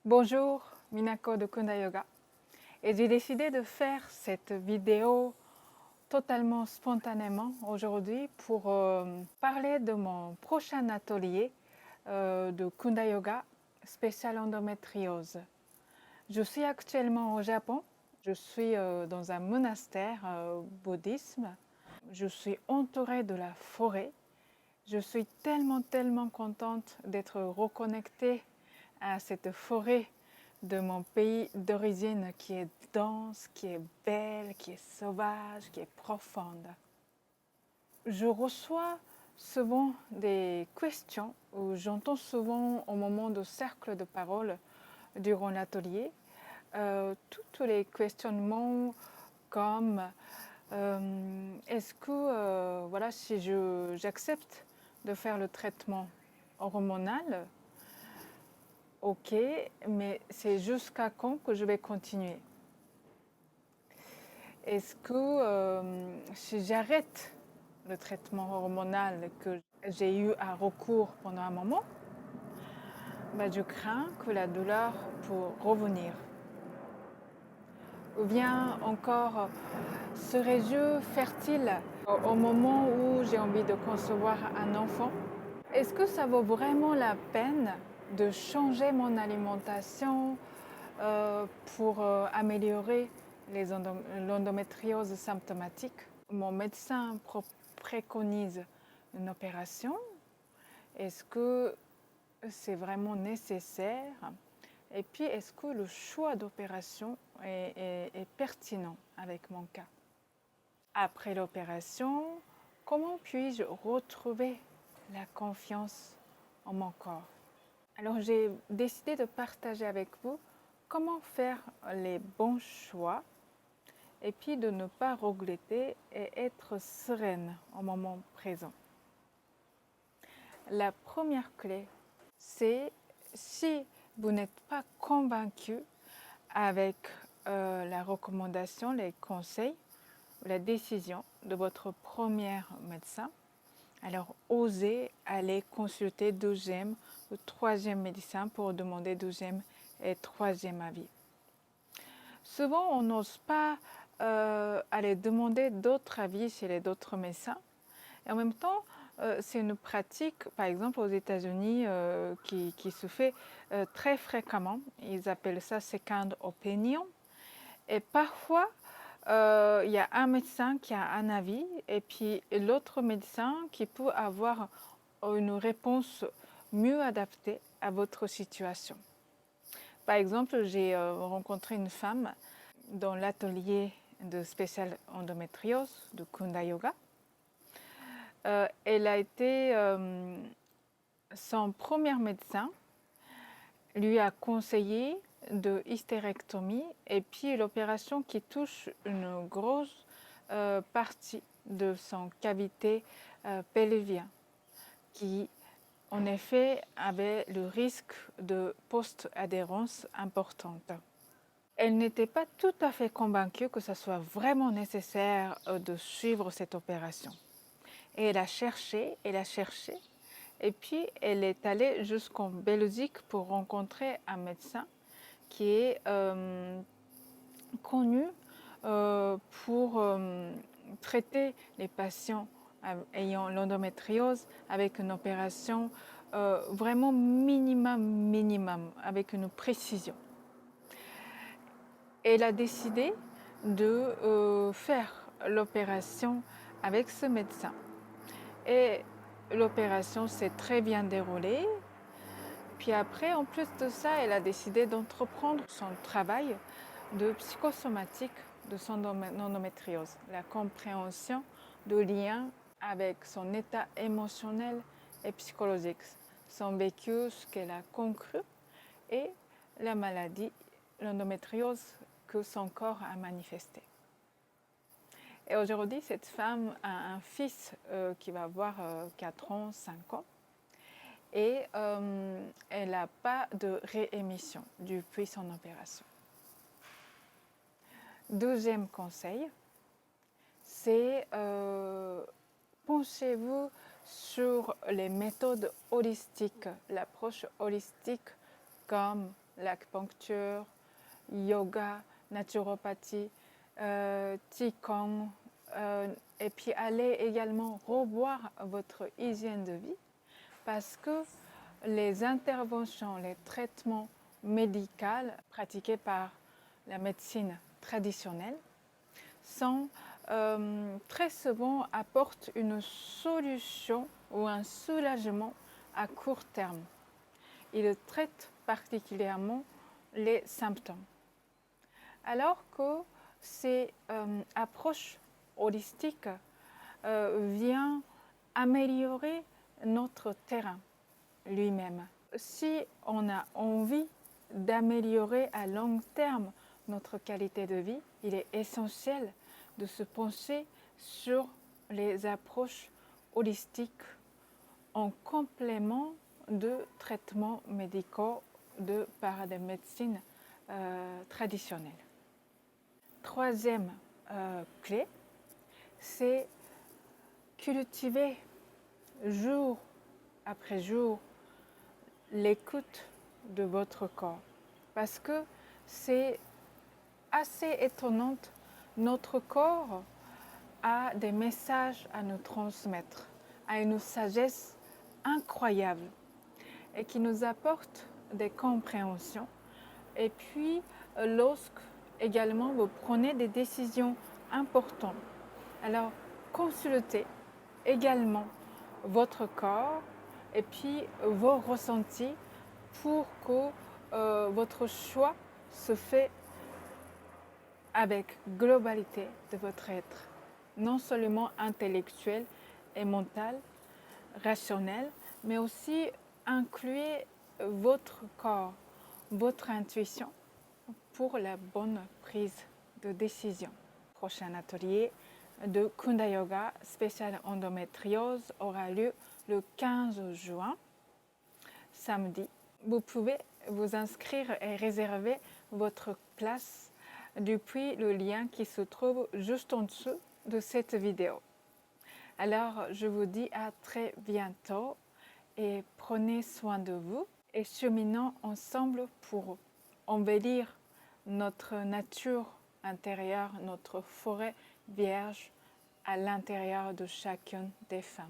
Bonjour, Minako de Kunda Yoga. Et j'ai décidé de faire cette vidéo totalement spontanément aujourd'hui pour parler de mon prochain atelier de Kunda Yoga spécial endométriose. Je suis actuellement au Japon. Je suis dans un monastère bouddhisme. Je suis entourée de la forêt. Je suis tellement contente d'être reconnectée à cette forêt de mon pays d'origine qui est dense, qui est belle, qui est sauvage, qui est profonde. Je reçois souvent des questions ou j'entends souvent au moment du cercle de parole durant l'atelier tous les questionnements comme est-ce que voilà, si j'accepte de faire le traitement hormonal, ok, mais c'est jusqu'à quand que je vais continuer? Est-ce que si j'arrête le traitement hormonal que j'ai eu à recours pendant un moment, ben je crains que la douleur peut revenir. Ou bien encore, serais-je fertile au moment où j'ai envie de concevoir un enfant? Est-ce que ça vaut vraiment la peine de changer mon alimentation pour améliorer l'endométriose symptomatique? Mon médecin préconise une opération. Est-ce que c'est vraiment nécessaire? Et puis, est-ce que le choix d'opération est pertinent avec mon cas? Après l'opération, comment puis-je retrouver la confiance en mon corps? Alors, j'ai décidé de partager avec vous comment faire les bons choix et puis de ne pas regretter et être sereine au moment présent. La première clé, c'est si vous n'êtes pas convaincu avec la recommandation, les conseils, la décision de votre premier médecin, alors osez aller consulter deuxième ou troisième médecin pour demander deuxième et troisième avis. Souvent, on n'ose pas aller demander d'autres avis chez les autres médecins. Et en même temps, c'est une pratique, par exemple aux États-Unis, qui se fait très fréquemment. Ils appellent ça second opinion. Et parfois, il y a un médecin qui a un avis et puis l'autre médecin qui peut avoir une réponse mieux adaptée à votre situation. Par exemple, j'ai rencontré une femme dans l'atelier de spécial endométriose de Kunda Yoga. Elle a été, son premier médecin lui a conseillé de hystérectomie et puis l'opération qui touche une grosse partie de son cavité pelvien qui en effet avait le risque de post-adhérence importante. Elle n'était pas tout à fait convaincue que ce soit vraiment nécessaire de suivre cette opération. Et elle a cherché, et puis elle est allée jusqu'en Belgique pour rencontrer un médecin qui est connu pour traiter les patients ayant l'endométriose avec une opération vraiment minimum, avec une précision. Elle a décidé de faire l'opération avec ce médecin. Et l'opération s'est très bien déroulée. Puis après, en plus de ça, elle a décidé d'entreprendre son travail de psychosomatique de son endométriose, la compréhension du lien avec son état émotionnel et psychologique, son vécu, ce qu'elle a conclu et la maladie, l'endométriose que son corps a manifesté. Et aujourd'hui, cette femme a un fils qui va avoir 4 ans, 5 ans. Et elle n'a pas de réémission depuis son opération. Deuxième conseil, c'est penchez-vous sur les méthodes holistiques, l'approche holistique comme l'acupuncture, yoga, naturopathie, qigong, et puis allez également revoir votre hygiène de vie parce que les interventions, les traitements médicaux pratiqués par la médecine traditionnelle sont très souvent apportent une solution ou un soulagement à court terme. Ils traitent particulièrement les symptômes. Alors que ces approches holistiques viennent améliorer notre terrain lui-même. Si on a envie d'améliorer à long terme notre qualité de vie, il est essentiel de se pencher sur les approches holistiques en complément de traitements médicaux par des médecines traditionnelles. Troisième clé, c'est cultiver jour après jour l'écoute de votre corps. Parce que c'est assez étonnant, notre corps a des messages à nous transmettre, a une sagesse incroyable et qui nous apporte des compréhensions. Et puis, lorsque également vous prenez des décisions importantes, alors consultez également votre corps et puis vos ressentis pour que votre choix se fait avec globalité de votre être, non seulement intellectuel et mental, rationnel, mais aussi incluez votre corps, votre intuition pour la bonne prise de décision. Prochain atelier de Kunda Yoga spécial endométriose aura lieu le 15 juin, samedi. Vous pouvez vous inscrire et réserver votre place depuis le lien qui se trouve juste en dessous de cette vidéo. Alors, je vous dis à très bientôt et prenez soin de vous et cheminons ensemble pour embellir notre nature intérieure, notre forêt vierge à l'intérieur de chacune des femmes.